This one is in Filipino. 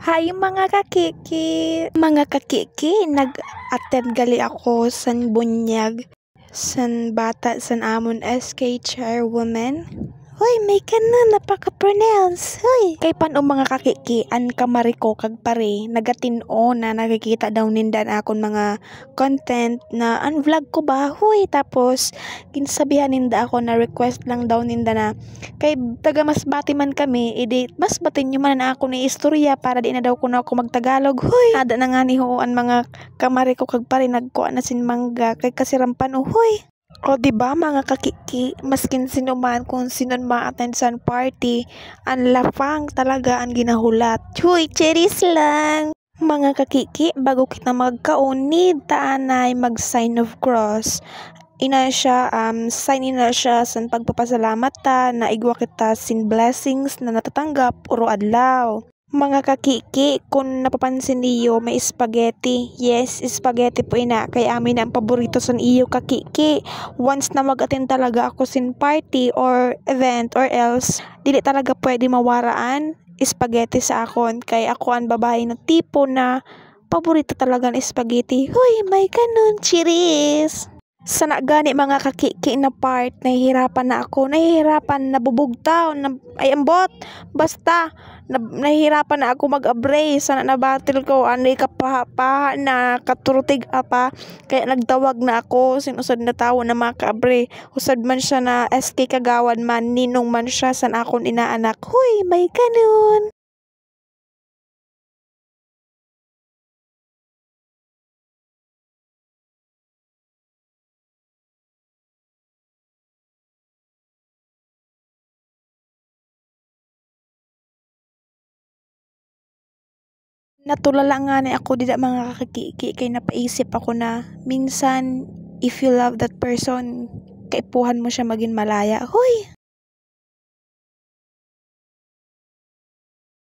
Hi mga kakiki! Mga kakiki, nag-attend gali ako san bunyag san bata san amon SK chairwoman. Hoy, may kanon napaka-pronounce. Hoy, kay paano mga kakiki, an kamari ko kag pare, nagatin-o na nakikita daw nindan akon mga content na an vlog ko ba? Hoy, tapos kinsabihan ninda ako na request lang daw ninda na kay taga Masbate man kami, edi mas batin nyo man na ako ni istorya para di na daw ko na ako magtagalog. Hoy, ada na nga ni hoan mga kamari ko kag pare nagkuha na sin mangga kay kasirampan o hoy. O diba mga kakiki, maskin sino man kung sino ma-attend sa party, ang lafang talaga ang ginahulat. Huy, cheers lang! Mga kakiki, bago kita magkaunid, taanay mag-sign of cross. Sign ina siya sa pagpapasalamat ta na igwa kita sin blessings na natatanggap uro adlaw. Mga kakiki, kung napapansin niyo, may spaghetti. Yes, spaghetti po ina. Kay amin ang paborito sa iyo kakiki. Once na mag-attend talaga ako sin party or event or else, dili talaga pwede mawaraan spaghetti sa akon. Kay ako ang babae na tipo na paborito talaga ng spaghetti. Hoy, may kanon. Cheers! Sana gani mga kakiki na part, nahihirapan na ako, nabubugtaw, ay ambot, basta, nahihirapan na ako mag-abrace, sana na battle ko, anay kapaha na katurutig apa, kaya nagtawag na ako, sinusad na tao na maka-abre, usad man siya na SK Kagawan man, ninong man siya, san akon inaanak, huy, may kanon. Natulala nga ni ako dida mga kakiki kay napaisip ako na minsan if you love that person, kaipuhan mo siya maging malaya. Hoy!